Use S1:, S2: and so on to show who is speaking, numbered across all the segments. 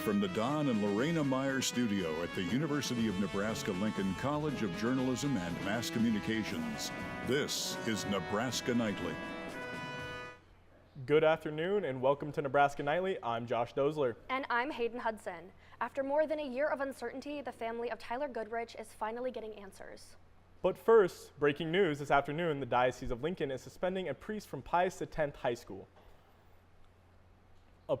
S1: from the Don and Lorena Meyer studio at the University of Nebraska-Lincoln College of Journalism and Mass Communications, this is Nebraska Nightly.
S2: Good afternoon and welcome to Nebraska Nightly. I'm Josh Dozler.
S3: And I'm Hayden Hudson. After more than a year of uncertainty, the family of Tyler Goodrich is finally getting answers.
S2: But first, breaking news this afternoon, the Diocese of Lincoln is suspending a priest from Pius X High School. A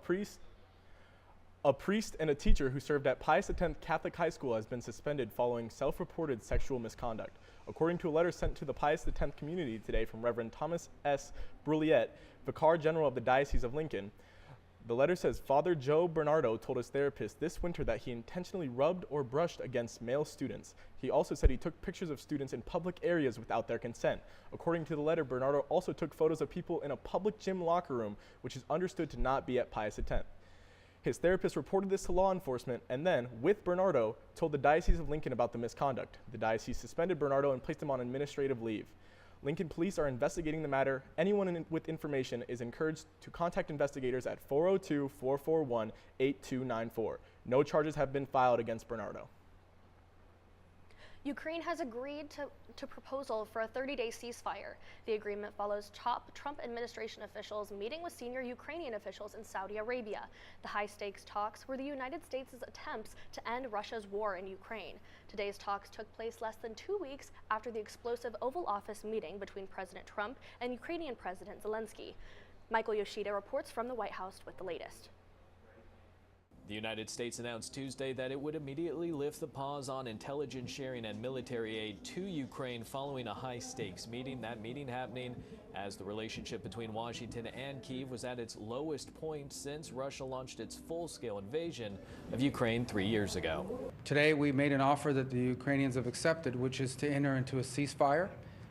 S2: priest and a teacher who served at Pius X Catholic High School has been suspended following self-reported sexual misconduct. According to a letter sent to the Pius X community today from Reverend Thomas S. Bruliette, Vicar General of the Diocese of Lincoln, the letter says Father Joe Bernardo told his therapist this winter that he intentionally rubbed or brushed against male students. He also said he took pictures of students in public areas without their consent. According to the letter, Bernardo also took photos of people in a public gym locker room, which is understood to not be at Pius X. His therapist reported this to law enforcement and then, with Bernardo, told the Diocese of Lincoln about the misconduct. The diocese suspended Bernardo and placed him on administrative leave. Lincoln police are investigating the matter. Anyone with information is encouraged to contact investigators at 402-441-8294. No charges have been filed against Bernardo.
S3: Ukraine has agreed to proposal for a 30-day ceasefire. The agreement follows top Trump administration officials meeting with senior Ukrainian officials in Saudi Arabia. The high-stakes talks were the United States' attempts to end Russia's war in Ukraine. Today's talks took place less than 2 weeks after the explosive Oval Office meeting between President Trump and Ukrainian President Zelensky. Michael Yoshida reports from the White House with the latest.
S4: The United States announced Tuesday that it would immediately lift the pause on intelligence sharing and military aid to Ukraine following a high-stakes meeting. That meeting happening as the relationship between Washington and Kyiv was at its lowest point since Russia launched its full-scale invasion of Ukraine 3 years ago.
S5: Today we made an offer that the Ukrainians have accepted, which is to enter into a ceasefire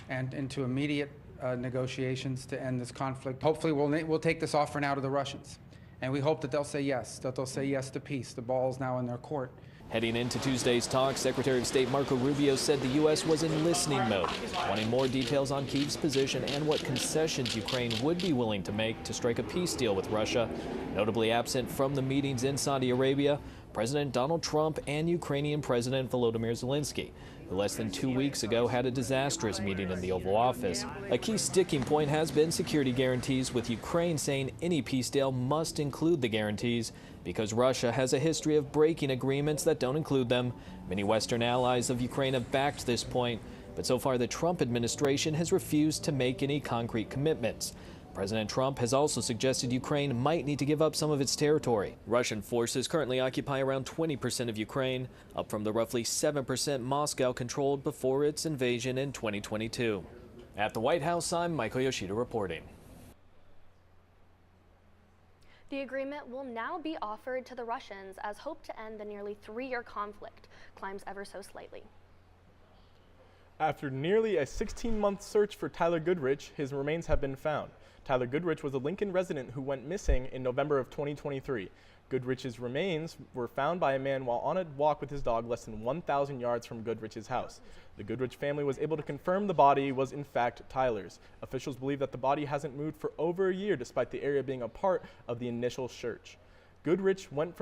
S5: and into immediate negotiations to end this conflict. Hopefully we'll take this offer now to the Russians. And we hope that they'll say yes to peace. The ball's now in their court.
S4: Heading into Tuesday's talk, Secretary of State Marco Rubio said the U.S. was in listening mode, wanting more details on Kyiv's position and what concessions Ukraine would be willing to make to strike a peace deal with Russia. Notably absent from the meetings in Saudi Arabia, President Donald Trump and Ukrainian President Volodymyr Zelensky, who less than 2 weeks ago had a disastrous meeting in the Oval Office. A key sticking point has been security guarantees, with Ukraine saying any peace deal must include the guarantees because Russia has a history of breaking agreements that don't include them. Many Western allies of Ukraine have backed this point, but so far the Trump administration has refused to make any concrete commitments. President Trump has also suggested Ukraine might need to give up some of its territory. Russian forces currently occupy around 20% of Ukraine, up from the roughly 7% Moscow controlled before its invasion in 2022. At the White House, I'm Michael Yoshida reporting.
S3: The agreement will now be offered to the Russians as hope to end the nearly 3-year conflict climbs ever so slightly.
S2: After nearly a 16-month search for Tyler Goodrich, his remains have been found. Tyler Goodrich was a Lincoln resident who went missing in November of 2023. Goodrich's remains were found by a man while on a walk with his dog less than 1,000 yards from Goodrich's house. The Goodrich family was able to confirm the body was in fact Tyler's. Officials believe that the body hasn't moved for over a year despite the area being a part of the initial search. Goodrich went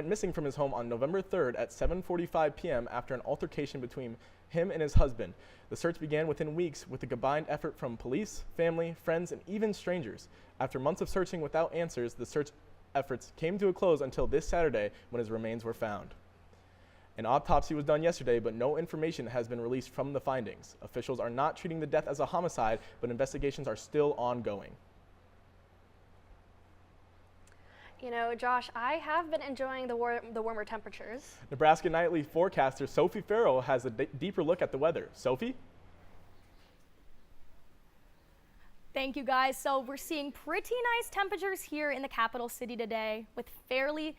S2: missing from his home on November 3rd at 7:45 p.m. after an altercation between him and his husband. The search began within weeks with a combined effort from police, family, friends, and even strangers. After months of searching without answers, the search efforts came to a close until this Saturday when his remains were found. An autopsy was done yesterday, but no information has been released from the findings. Officials are not treating the death as a homicide, but investigations are still ongoing.
S3: You know, Josh, I have been enjoying the warmer temperatures.
S2: Nebraska Nightly forecaster Sophie Farrell has a deeper look at the weather. Sophie?
S6: Thank you, guys. So we're seeing pretty nice temperatures here in the capital city today with fairly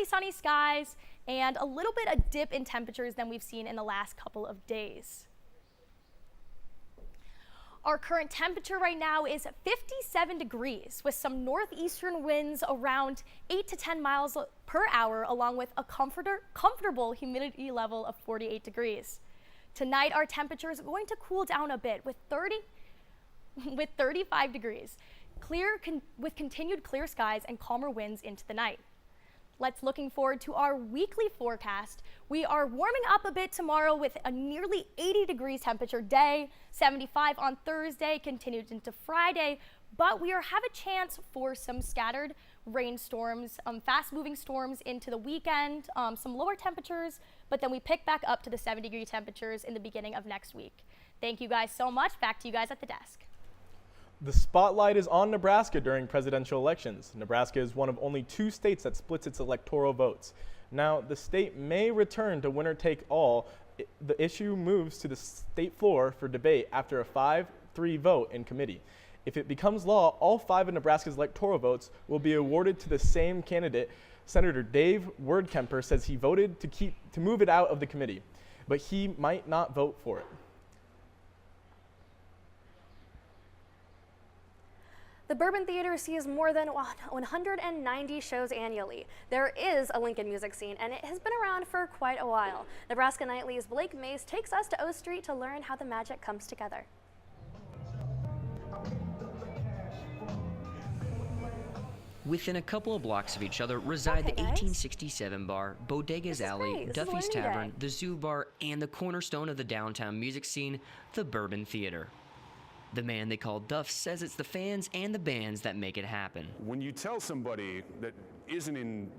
S6: sunny skies and a little bit of dip in temperatures than we've seen in the last couple of days. Our current temperature right now is 57 degrees with some northeastern winds around 8 to 10 miles per hour, along with a comfortable humidity level of 48 degrees. Tonight, our temperature is going to cool down a bit with 35 degrees, with continued clear skies and calmer winds into the night. Let's looking forward to our weekly forecast. We are warming up a bit tomorrow with a nearly 80 degrees temperature day, 75 on Thursday, continued into Friday, but we have a chance for some scattered rainstorms, fast-moving storms into the weekend, some lower temperatures, but then we pick back up to the 70-degree temperatures in the beginning of next week. Thank you guys so much. Back to you guys at the desk.
S2: The spotlight is on Nebraska during presidential elections. Nebraska is one of only 2 states that splits its electoral votes. Now, the state may return to winner-take-all. The issue moves to the state floor for debate after a 5-3 vote in committee. If it becomes law, all 5 of Nebraska's electoral votes will be awarded to the same candidate. Senator Dave Werdkemper says he voted to move it out of the committee, but he might not vote for it.
S3: The Bourbon Theater sees more than 190 shows annually. There is a Lincoln music scene, and it has been around for quite a while. Nebraska Nightly's Blake Mace takes us to O Street to learn how the magic comes together.
S7: Within a couple of blocks of each other reside the 1867 bar, Bodega's Alley, Duffy's Tavern, the Zoo Bar, and the cornerstone of the downtown music scene, the Bourbon Theater. The man they call Duff says it's the fans and the bands that make it happen.
S8: When you tell somebody that isn't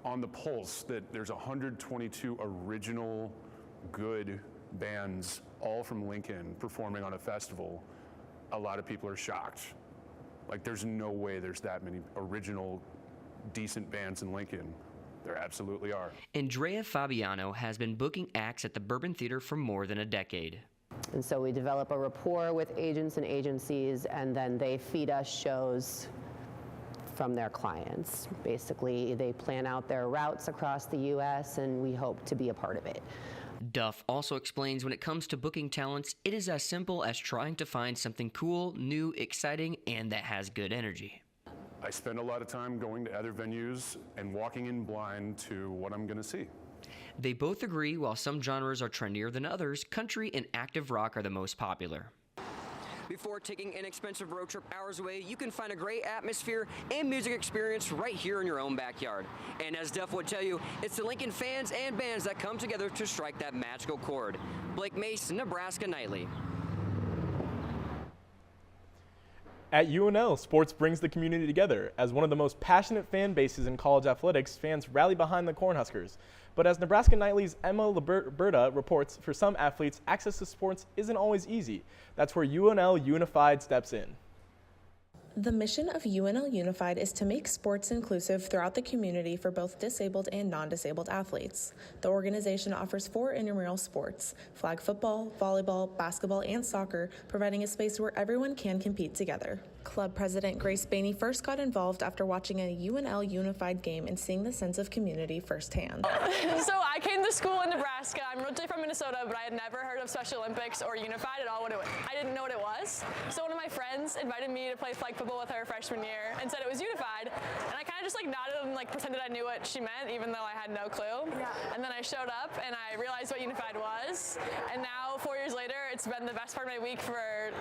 S8: on the pulse that there's 122 original good bands, all from Lincoln, performing on a festival, a lot of people are shocked. Like, there's no way there's that many original, decent bands in Lincoln. There absolutely are.
S7: Andrea Fabiano has been booking acts at the Bourbon Theater for more than a decade.
S9: And so we develop a rapport with agents and agencies, and then they feed us shows from their clients. Basically, they plan out their routes across the U.S., and we hope to be a part of it.
S7: Duff also explains when it comes to booking talents, it is as simple as trying to find something cool, new, exciting, and that has good energy.
S8: I spend a lot of time going to other venues and walking in blind to what I'm going to see.
S7: They both agree while some genres are trendier than others, country and active rock are the most popular. Before taking an inexpensive road trip hours away, you can find a great atmosphere and music experience right here in your own backyard. And as Duff would tell you, it's the Lincoln fans and bands that come together to strike that magical chord. Blake Mace, Nebraska Nightly.
S2: At UNL, sports brings the community together. As one of the most passionate fan bases in college athletics, fans rally behind the Cornhuskers. But as Nebraska Nightly's Emma Liberta reports, for some athletes, access to sports isn't always easy. That's where UNL Unified steps in.
S10: The mission of UNL Unified is to make sports inclusive throughout the community for both disabled and non-disabled athletes. The organization offers 4 intramural sports: flag football, volleyball, basketball, and soccer, providing a space where everyone can compete together. Club President Grace Bainey first got involved after watching a UNL Unified game and seeing the sense of community firsthand.
S11: So I came to school in Nebraska. I'm originally from Minnesota, but I had never heard of Special Olympics or Unified at all. I didn't know what it was. So one of my friends invited me to play flag football with her freshman year and said it was Unified. And I kind of just nodded and pretended I knew what she meant, even though I had no clue. Yeah. And then I showed up and I realized what Unified was. And now 4 years later, it's been the best part of my week for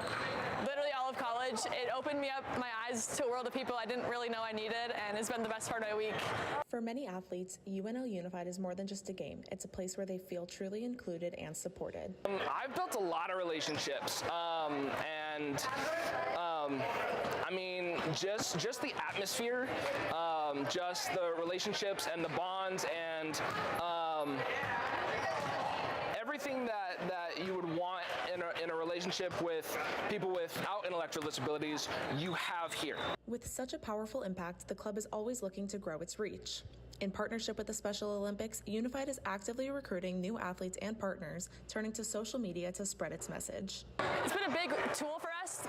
S11: literally all of college. It opened me up my eyes to a world of people I didn't really know I needed, and it's been the best part of my week.
S10: For many athletes, UNL Unified is more than just a game. It's a place where they feel truly included and supported.
S12: I've built a lot of relationships, just the atmosphere, just the relationships and the bonds and everything that you would want in a relationship with people without intellectual disabilities, you have here.
S10: With such a powerful impact, the club is always looking to grow its reach. In partnership with the Special Olympics, Unified is actively recruiting new athletes and partners, turning to social media to spread its message.
S11: It's been a big tool for us.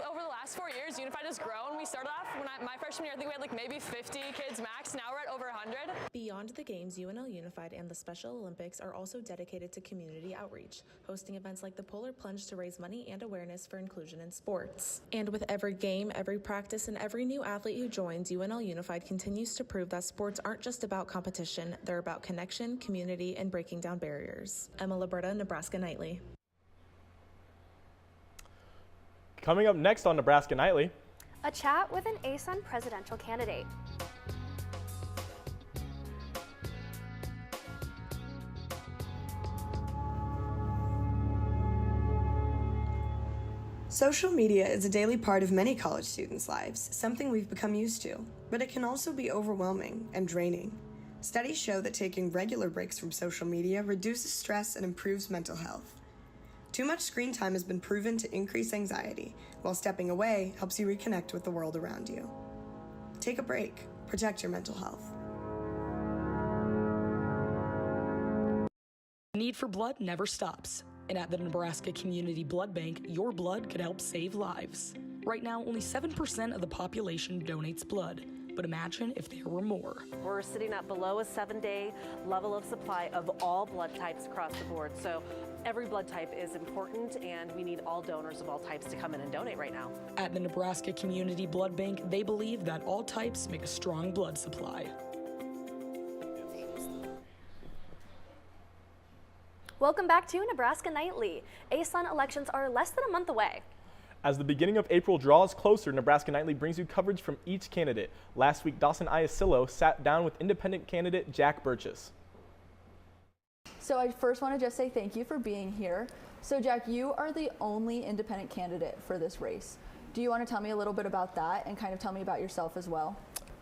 S11: Over the last 4 years, Unified has grown. We started off, my freshman year, I think we had maybe 50 kids max. Now we're at over 100.
S10: Beyond the games, UNL Unified and the Special Olympics are also dedicated to community outreach, hosting events like the Polar Plunge to raise money and awareness for inclusion in sports. And with every game, every practice, and every new athlete who joins, UNL Unified continues to prove that sports aren't just about competition, they're about connection, community, and breaking down barriers. Emma Liberta, Nebraska Nightly.
S2: Coming up next on Nebraska Nightly,
S3: a chat with an ASUN presidential candidate.
S13: Social media is a daily part of many college students' lives, something we've become used to, but it can also be overwhelming and draining. Studies show that taking regular breaks from social media reduces stress and improves mental health. Too much screen time has been proven to increase anxiety, while stepping away helps you reconnect with the world around you. Take a break. Protect your mental health.
S14: The need for blood never stops. And at the Nebraska Community Blood Bank, your blood could help save lives. Right now, only 7% of the population donates blood. But imagine if there were more.
S15: We're sitting at below a 7-day level of supply of all blood types across the board. So every blood type is important, and we need all donors of all types to come in and donate right now.
S14: At the Nebraska Community Blood Bank, they believe that all types make a strong blood supply.
S3: Welcome back to Nebraska Nightly. ASUN elections are less than a month away.
S2: As the beginning of April draws closer, Nebraska Nightly brings you coverage from each candidate. Last week, Dawson Iasillo sat down with independent candidate Jack Burgess.
S16: So I first want to just say thank you for being here. So Jack, you are the only independent candidate for this race. Do you want to tell me a little bit about that and kind of tell me about yourself as well?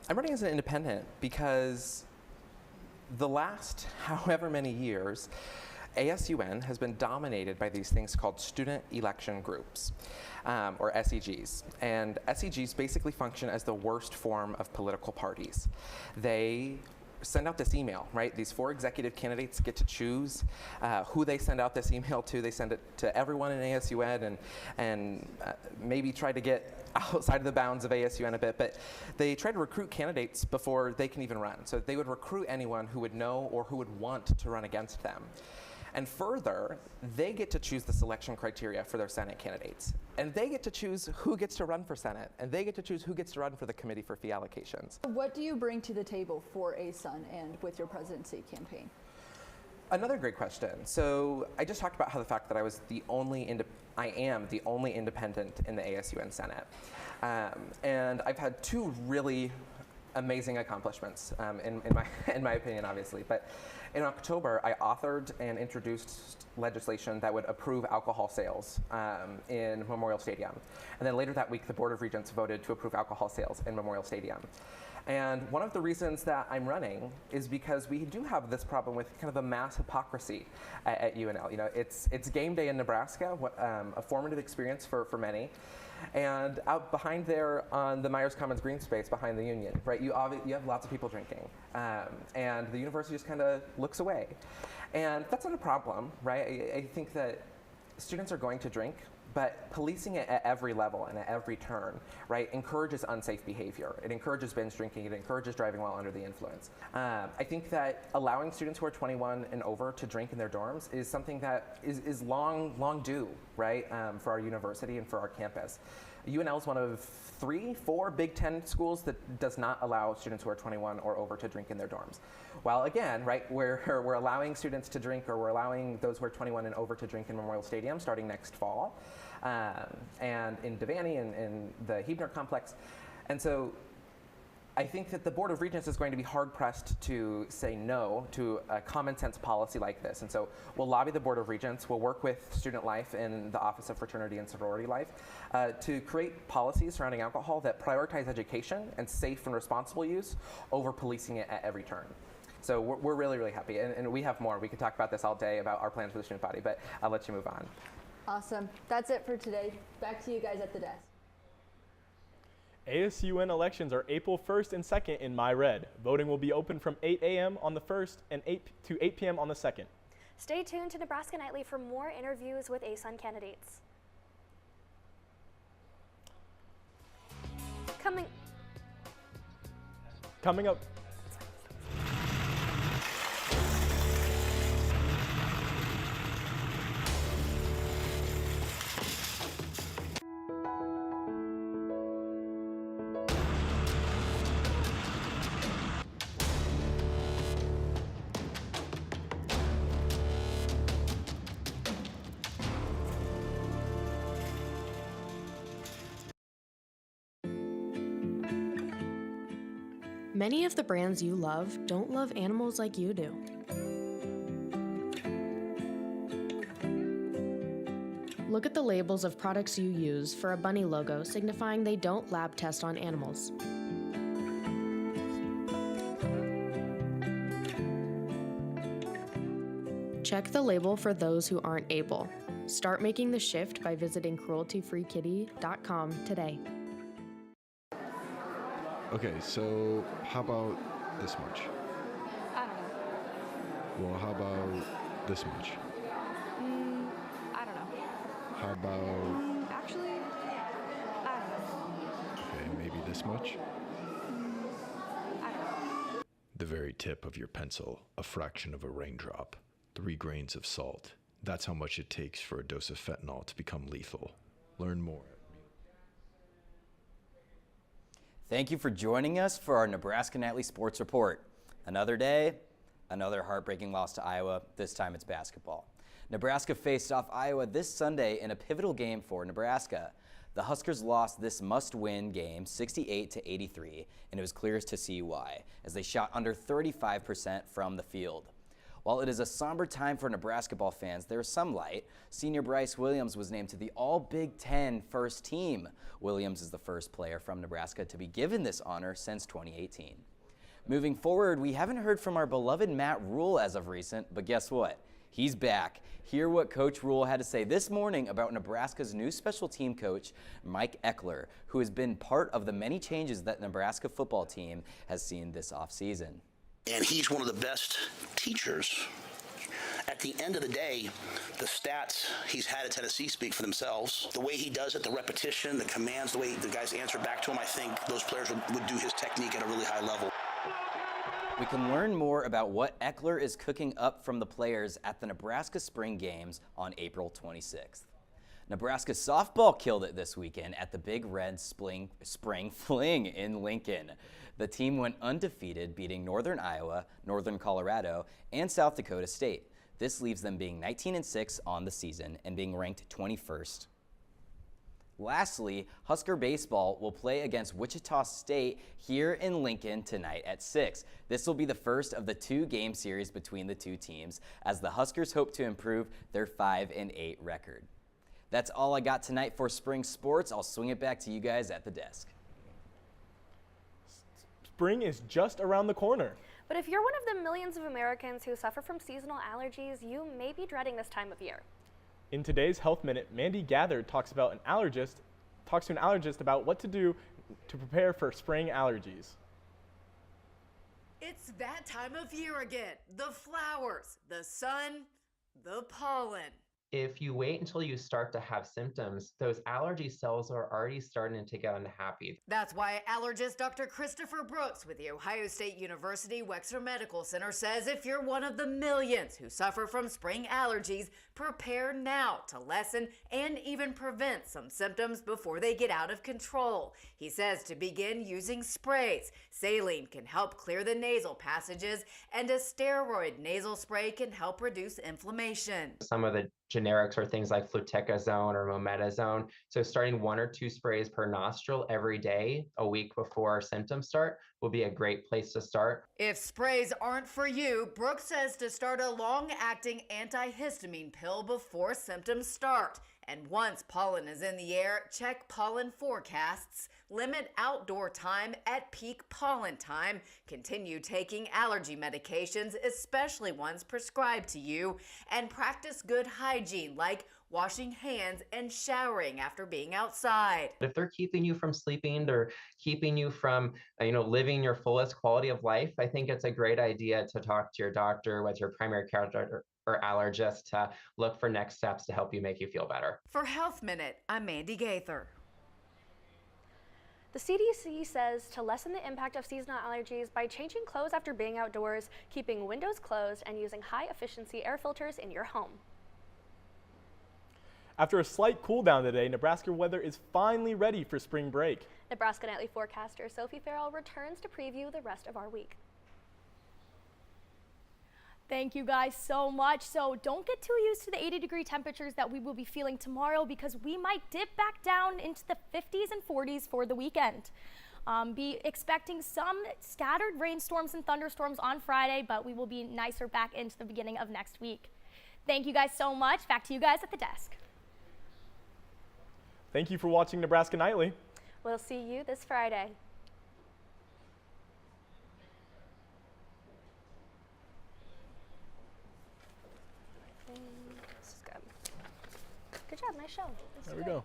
S17: I'm running as an independent because the last however many years, ASUN has been dominated by these things called student election groups, or SEGs. And SEGs basically function as the worst form of political parties. They send out this email, right? These 4 executive candidates get to choose who they send out this email to. They send it to everyone in ASUN and maybe try to get outside of the bounds of ASUN a bit, but they try to recruit candidates before they can even run. So they would recruit anyone who would know or who would want to run against them. And further, they get to choose the selection criteria for their Senate candidates. And they get to choose who gets to run for Senate. And they get to choose who gets to run for the Committee for Fee Allocations.
S16: What do you bring to the table for ASUN and with your presidency campaign?
S17: Another great question. So I just talked about how the fact that I am the only independent in the ASUN Senate. And I've had 2 really amazing accomplishments, in my opinion, obviously. But in October, I authored and introduced legislation that would approve alcohol sales in Memorial Stadium. And then later that week, the Board of Regents voted to approve alcohol sales in Memorial Stadium. And one of the reasons that I'm running is because we do have this problem with kind of a mass hypocrisy at UNL. You know, it's game day in Nebraska, a formative experience for many. And out behind there on the Myers Commons green space behind the Union, right, you have lots of people drinking. And the university just kind of looks away. And that's not a problem, right? I think that students are going to drink, but policing it at every level and at every turn, right, encourages unsafe behavior. It encourages binge drinking. It encourages driving while under the influence. I think that allowing students who are 21 and over to drink in their dorms is something that is long due, right, for our university and for our campus. UNL is one of 3-4 Big Ten schools that does not allow students who are 21 or over to drink in their dorms. While again, right, we're allowing students to drink, or we're allowing those who are 21 and over to drink in Memorial Stadium starting next fall, and in Devaney and in the Huebner complex. And so I think that the Board of Regents is going to be hard-pressed to say no to a common-sense policy like this. And so we'll lobby the Board of Regents, we'll work with Student Life and the Office of Fraternity and Sorority Life to create policies surrounding alcohol that prioritize education and safe and responsible use over policing it at every turn. So we're really, really happy. And we have more. We could talk about this all day about our plans for the student body, but I'll let you move on.
S16: Awesome. That's it for today. Back to you guys at the desk.
S2: ASUN elections are April 1st and 2nd in My Red. Voting will be open from 8 a.m. on the 1st and 8 p.m. on the 2nd.
S3: Stay tuned to Nebraska Nightly for more interviews with ASUN candidates.
S2: Coming up.
S18: Many of the brands you love don't love animals like you do. Look at the labels of products you use for a bunny logo signifying they don't lab test on animals. Check the label for those who aren't able. Start making the shift by visiting crueltyfreekitty.com today.
S19: Okay, so how about this much?
S20: I don't know.
S19: Well, how about this much?
S20: I don't know.
S19: How about...
S20: Actually, I don't know.
S19: Okay, maybe this much?
S20: I don't know.
S19: The very tip of your pencil, a fraction of a raindrop. 3 grains of salt. That's how much it takes for a dose of fentanyl to become lethal. Learn more.
S21: Thank you for joining us for our Nebraska Nightly Sports Report. Another day, another heartbreaking loss to Iowa. This time it's basketball. Nebraska faced off Iowa this Sunday in a pivotal game for Nebraska. The Huskers lost this must-win game 68-83, and it was clear to see why, as they shot under 35% from the field. While it is a somber time for Nebraska ball fans, there is some light. Senior Bryce Williams was named to the All-Big Ten first team. Williams is the first player from Nebraska to be given this honor since 2018. Moving forward, we haven't heard from our beloved Matt Rule as of recent, but guess what? He's back. Hear what Coach Rule had to say this morning about Nebraska's new special team coach, Mike Eckler, who has been part of the many changes that Nebraska football team has seen this offseason.
S22: And he's one of the best teachers. At the end of the day, the stats he's had at Tennessee speak for themselves. The way he does it, the repetition, the commands, the way the guys answer back to him, I think those players would do his technique at a really high level.
S21: We can learn more about what Eckler is cooking up from the players at the Nebraska Spring Games on April 26th. Nebraska softball killed it this weekend at the Big Red Spring Fling in Lincoln. The team went undefeated, beating Northern Iowa, Northern Colorado, and South Dakota State. This leaves them being 19-6 on the season and being ranked 21st. Lastly, Husker baseball will play against Wichita State here in Lincoln tonight at 6. This will be the first of the 2-game series between the two teams, as the Huskers hope to improve their 5-8 record. That's all I got tonight for spring sports. I'll swing it back to you guys at the desk.
S2: Spring is just around the corner.
S3: But if you're one of the millions of Americans who suffer from seasonal allergies, you may be dreading this time of year.
S2: In today's Health Minute, Mandy Gathered talks to an allergist about what to do to prepare for spring allergies.
S23: It's that time of year again. The flowers, the sun, the pollen.
S24: If you wait until you start to have symptoms, those allergy cells are already starting to get unhappy.
S23: That's why allergist Dr. Christopher Brooks with the Ohio State University Wexner Medical Center says if you're one of the millions who suffer from spring allergies, prepare now to lessen and even prevent some symptoms before they get out of control. He says to begin using sprays. Saline can help clear the nasal passages, and a steroid nasal spray can help reduce inflammation.
S24: Some of the generics are things like fluticasone or mometasone. So starting 1 or 2 sprays per nostril every day, a week before symptoms start, will be a great place to start.
S23: If sprays aren't for you, Brooks says to start a long-acting antihistamine pill before symptoms start. And once pollen is in the air, check pollen forecasts, limit outdoor time at peak pollen time, continue taking allergy medications, especially ones prescribed to you, and practice good hygiene like washing hands and showering after being outside.
S24: If they're keeping you from sleeping, they're keeping you from, living your fullest quality of life, I think it's a great idea to talk to your doctor, with your primary care doctor or allergist, to look for next steps to help you make you feel better.
S23: For Health Minute, I'm Mandy Gaither.
S3: The CDC says to lessen the impact of seasonal allergies by changing clothes after being outdoors, keeping windows closed, and using high-efficiency air filters in your home.
S2: After a slight cool down today, Nebraska weather is finally ready for spring break.
S3: Nebraska Nightly forecaster Sophie Farrell returns to preview the rest of our week.
S6: Thank you guys so much. So don't get too used to the 80-degree temperatures that we will be feeling tomorrow, because we might dip back down into the 50s and 40s for the weekend. Be expecting some scattered rainstorms and thunderstorms on Friday, but we will be nicer back into the beginning of next week. Thank you guys so much. Back to you guys at the desk.
S2: Thank you for watching Nebraska Nightly.
S3: We'll see you this Friday. This is good. Good job, nice show.
S2: There we go.